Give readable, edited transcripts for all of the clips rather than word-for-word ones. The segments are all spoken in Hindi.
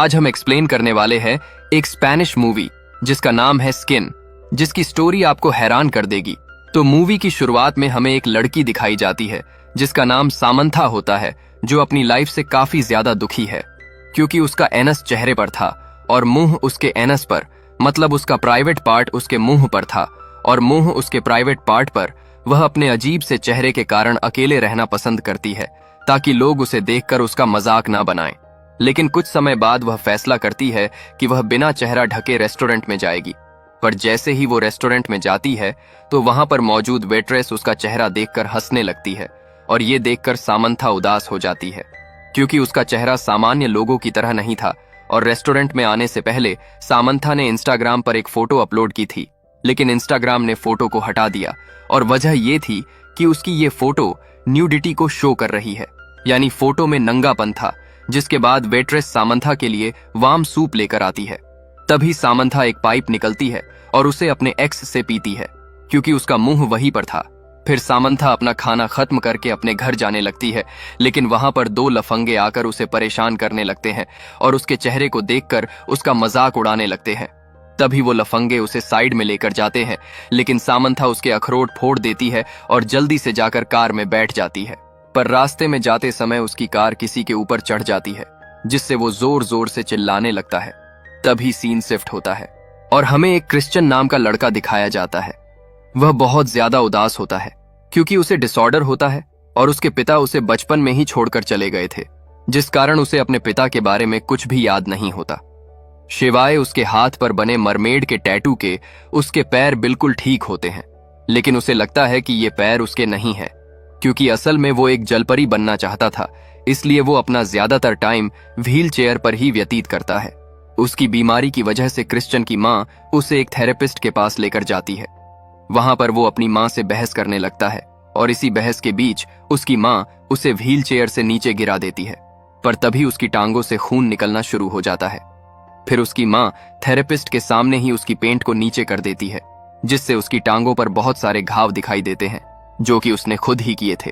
आज हम एक्सप्लेन करने वाले हैं एक स्पेनिश मूवी जिसका नाम है स्किन, जिसकी स्टोरी आपको हैरान कर देगी। तो मूवी की शुरुआत में हमें एक लड़की दिखाई जाती है जिसका नाम सामंथा होता है, जो अपनी लाइफ से काफी ज्यादा दुखी है क्योंकि उसका एनस चेहरे पर था और मुंह उसके एनस पर, मतलब उसका प्राइवेट पार्ट उसके मुंह पर था और मुंह उसके प्राइवेट पार्ट पर। वह अपने अजीब से चेहरे के कारण अकेले रहना पसंद करती है ताकि लोग उसे देखकर उसका मजाक ना बनाएं। लेकिन कुछ समय बाद वह फैसला करती है कि वह बिना चेहरा ढके रेस्टोरेंट में जाएगी। पर जैसे ही वो रेस्टोरेंट में जाती है तो वहां पर मौजूद वेट्रेस उसका चेहरा देखकर हंसने लगती है और ये देखकर सामंथा उदास हो जाती है क्योंकि उसका चेहरा सामान्य लोगों की तरह नहीं था। और रेस्टोरेंट में आने से पहले सामंथा ने इंस्टाग्राम पर एक फोटो अपलोड की थी, लेकिन इंस्टाग्राम ने फोटो को हटा दिया और वजह ये थी कि उसकी ये फोटो न्यूडिटी को शो कर रही है, यानी फोटो में नंगापन था। जिसके बाद वेट्रेस सामंथा के लिए वार्म सूप लेकर आती है। तभी सामंथा एक पाइप निकलती है और उसे अपने एक्स से पीती है क्योंकि उसका मुंह वहीं पर था। फिर सामंथा अपना खाना खत्म करके अपने घर जाने लगती है, लेकिन वहां पर दो लफंगे आकर उसे परेशान करने लगते हैं और उसके चेहरे को देखकर उसका मजाक उड़ाने लगते हैं। तभी वो लफंगे उसे साइड में लेकर जाते हैं, लेकिन सामंथा उसके अखरोट फोड़ देती है और जल्दी से जाकर कार में बैठ जाती है। पर रास्ते में जाते समय उसकी कार किसी के ऊपर चढ़ जाती है, जिससे वो जोर जोर से चिल्लाने लगता है। तभी सीन शिफ्ट होता है और हमें एक क्रिश्चियन नाम का लड़का दिखाया जाता है। वह बहुत ज्यादा उदास होता है क्योंकि उसे डिसऑर्डर होता है और उसके पिता उसे बचपन में ही छोड़कर चले गए थे, जिस कारण उसे अपने पिता के बारे में कुछ भी याद नहीं होता। शिवाय उसके हाथ पर बने मरमेड के टैटू के उसके पैर बिल्कुल ठीक होते हैं, लेकिन उसे लगता है कि ये पैर उसके नहीं है क्योंकि असल में वो एक जलपरी बनना चाहता था, इसलिए वो अपना ज्यादातर टाइम व्हील चेयर पर ही व्यतीत करता है। उसकी बीमारी की वजह से क्रिश्चियन की माँ उसे एक थेरेपिस्ट के पास लेकर जाती है। वहां पर वो अपनी माँ से बहस करने लगता है और इसी बहस के बीच उसकी माँ उसे व्हील चेयर से नीचे गिरा देती है। पर तभी उसकी टांगों से खून निकलना शुरू हो जाता है। फिर उसकी माँ थेरेपिस्ट के सामने ही उसकी पेंट को नीचे कर देती है, जिससे उसकी टांगों पर बहुत सारे घाव दिखाई देते हैं जो कि उसने खुद ही किए थे।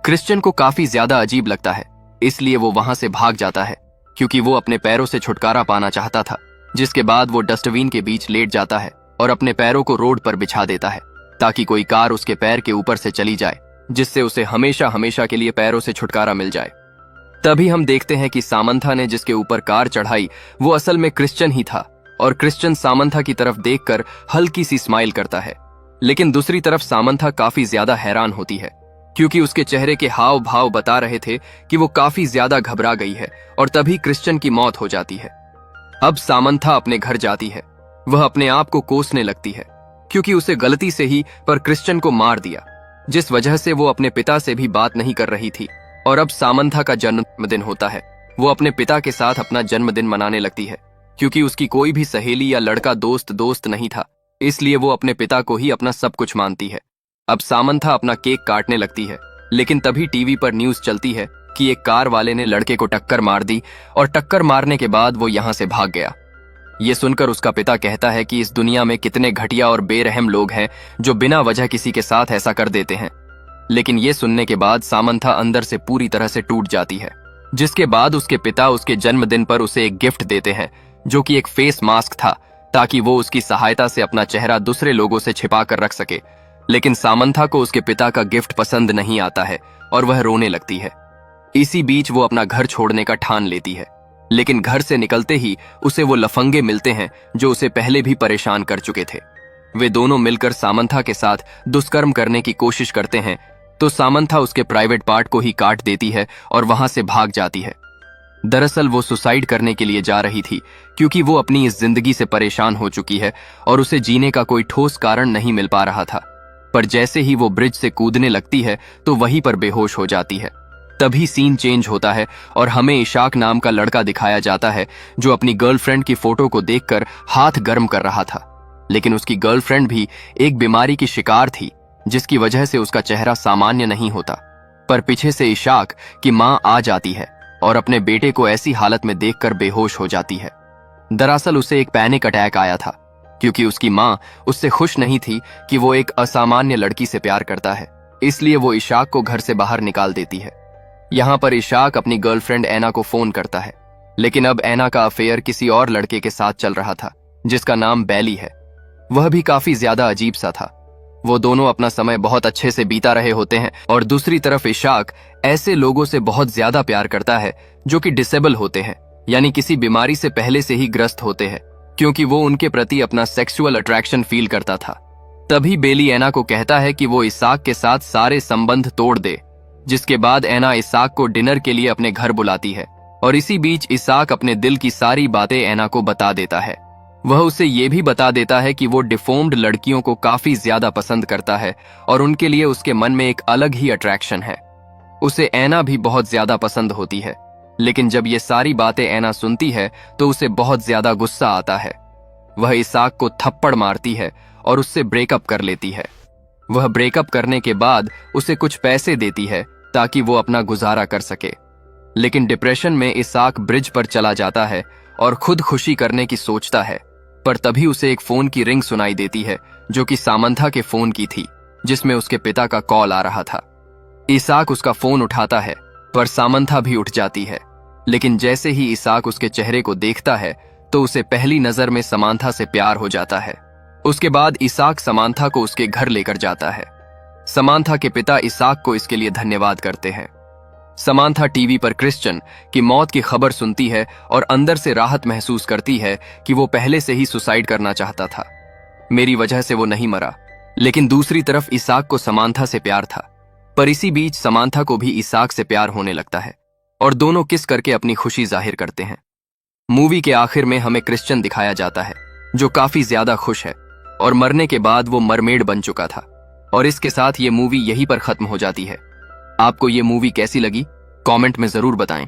क्रिश्चियन को काफी ज्यादा अजीब लगता है, इसलिए वो वहां से भाग जाता है क्योंकि वो अपने पैरों से छुटकारा पाना चाहता था। जिसके बाद वो डस्टबिन के बीच लेट जाता है और अपने पैरों को रोड पर बिछा देता है ताकि कोई कार उसके पैर के ऊपर से चली जाए, जिससे उसे हमेशा हमेशा के लिए पैरों से छुटकारा मिल जाए। तभी हम देखते हैं कि सामंथा ने जिसके ऊपर कार चढ़ाई वो असल में क्रिश्चियन ही था और क्रिश्चियन सामंथा की तरफ देखकर हल्की सी स्माइल करता है। लेकिन दूसरी तरफ सामंथा काफी ज्यादा हैरान होती है क्योंकि उसके चेहरे के हाव भाव बता रहे थे कि वो काफी ज्यादा घबरा गई है और तभी क्रिश्चियन की मौत हो जाती है। अब सामंथा अपने घर जाती है। वह अपने आप को कोसने लगती है क्योंकि उसे गलती से ही पर क्रिश्चियन को मार दिया, जिस वजह से वो अपने पिता से भी बात नहीं कर रही थी। और अब सामंथा का जन्मदिन होता है। वो अपने पिता के साथ अपना जन्मदिन मनाने लगती है क्योंकि उसकी कोई भी सहेली या लड़का दोस्त नहीं था, इसलिए वो अपने पिता को ही अपना सब कुछ मानती है। अब सामंथा अपना केक काटने लगती है, लेकिन तभी टीवी पर न्यूज चलती है कि एक कार वाले ने लड़के को टक्कर मार दी और टक्कर मारने के बाद वो यहाँ से भाग गया। ये सुनकर उसका पिता कहता है कि इस दुनिया में कितने घटिया और बेरहम लोग हैं जो बिना वजह किसी के साथ ऐसा कर देते हैं। लेकिन ये सुनने के बाद सामंथा अंदर से पूरी तरह से टूट जाती है। जिसके बाद उसके पिता उसके जन्मदिन पर उसे एक गिफ्ट देते हैं जो कि एक फेस मास्क था, ताकि वो उसकी सहायता से अपना चेहरा दूसरे लोगों से छिपा कर रख सके। लेकिन सामंथा को उसके पिता का गिफ्ट पसंद नहीं आता है और वह रोने लगती है। इसी बीच वो अपना घर छोड़ने का ठान लेती है, लेकिन घर से निकलते ही उसे वो लफंगे मिलते हैं जो उसे पहले भी परेशान कर चुके थे। वे दोनों मिलकर सामंथा के साथ दुष्कर्म करने की कोशिश करते हैं, तो सामंथा उसके प्राइवेट पार्ट को ही काट देती है और वहां से भाग जाती है। दरअसल वो सुसाइड करने के लिए जा रही थी क्योंकि वो अपनी इस जिंदगी से परेशान हो चुकी है और उसे जीने का कोई ठोस कारण नहीं मिल पा रहा था। पर जैसे ही वो ब्रिज से कूदने लगती है तो वहीं पर बेहोश हो जाती है। तभी सीन चेंज होता है और हमें इशाक नाम का लड़का दिखाया जाता है जो अपनी गर्लफ्रेंड की फोटो को देखकर हाथ गर्म कर रहा था। लेकिन उसकी गर्लफ्रेंड भी एक बीमारी की शिकार थी, जिसकी वजह से उसका चेहरा सामान्य नहीं होता। पर पीछे से इशाक की माँ आ जाती है और अपने बेटे को ऐसी हालत में देखकर बेहोश हो जाती है। दरअसल उसे एक पैनिक अटैक आया था क्योंकि उसकी माँ उससे खुश नहीं थी कि वो एक असामान्य लड़की से प्यार करता है, इसलिए वो इशाक को घर से बाहर निकाल देती है। यहाँ पर इशाक अपनी गर्लफ्रेंड ऐना को फोन करता है लेकिन अब ऐना का अफेयर किसी और लड़के के साथ चल रहा था जिसका नाम बैली है। वह भी काफी ज्यादा अजीब सा था। वो दोनों अपना समय बहुत अच्छे से बीता रहे होते हैं और दूसरी तरफ इशाक ऐसे लोगों से बहुत ज्यादा प्यार करता है जो कि डिसेबल होते हैं, यानी किसी बीमारी से पहले से ही ग्रस्त होते हैं, क्योंकि वो उनके प्रति अपना सेक्सुअल अट्रैक्शन फील करता था। तभी बेली ऐना को कहता है कि वो इसाक के साथ सारे संबंध तोड़ दे, जिसके बाद ऐना इसाक को डिनर के लिए अपने घर बुलाती है और इसी बीच इसाक अपने दिल की सारी बातें ऐना को बता देता है। वह उसे ये भी बता देता है कि वो डिफॉर्म्ड लड़कियों को काफी ज्यादा पसंद करता है और उनके लिए उसके मन में एक अलग ही अट्रैक्शन है। उसे ऐना भी बहुत ज्यादा पसंद होती है, लेकिन जब ये सारी बातें ऐना सुनती है तो उसे बहुत ज्यादा गुस्सा आता है। वह इसाक को थप्पड़ मारती है और उससे ब्रेकअप कर लेती है। वह ब्रेकअप करने के बाद उसे कुछ पैसे देती है ताकि वो अपना गुजारा कर सके। लेकिन डिप्रेशन में इसाक ब्रिज पर चला जाता है और खुदकुशी करने की सोचता है, पर तभी उसे एक फोन की रिंग सुनाई देती है जो कि सामंथा के फोन की थी, जिसमें उसके पिता का कॉल आ रहा था। इसाक उसका फोन उठाता है पर सामंथा भी उठ जाती है, लेकिन जैसे ही इसाक उसके चेहरे को देखता है तो उसे पहली नजर में समांथा से प्यार हो जाता है। उसके बाद इसाक समांथा को उसके घर लेकर जाता है। समांथा के पिता इसाक को इसके लिए धन्यवाद करते हैं। समांथा टीवी पर क्रिश्चियन की मौत की खबर सुनती है और अंदर से राहत महसूस करती है कि वो पहले से ही सुसाइड करना चाहता था, मेरी वजह से वो नहीं मरा। लेकिन दूसरी तरफ इसाक को समांथा से प्यार था, पर इसी बीच समांथा को भी इसाक से प्यार होने लगता है और दोनों किस करके अपनी खुशी जाहिर करते हैं। मूवी के आखिर में हमें क्रिश्चियन दिखाया जाता है जो काफी ज्यादा खुश है और मरने के बाद वो मरमेड बन चुका था। और इसके साथ ये मूवी यहीं पर खत्म हो जाती है। आपको ये मूवी कैसी लगी कमेंट में जरूर बताएं।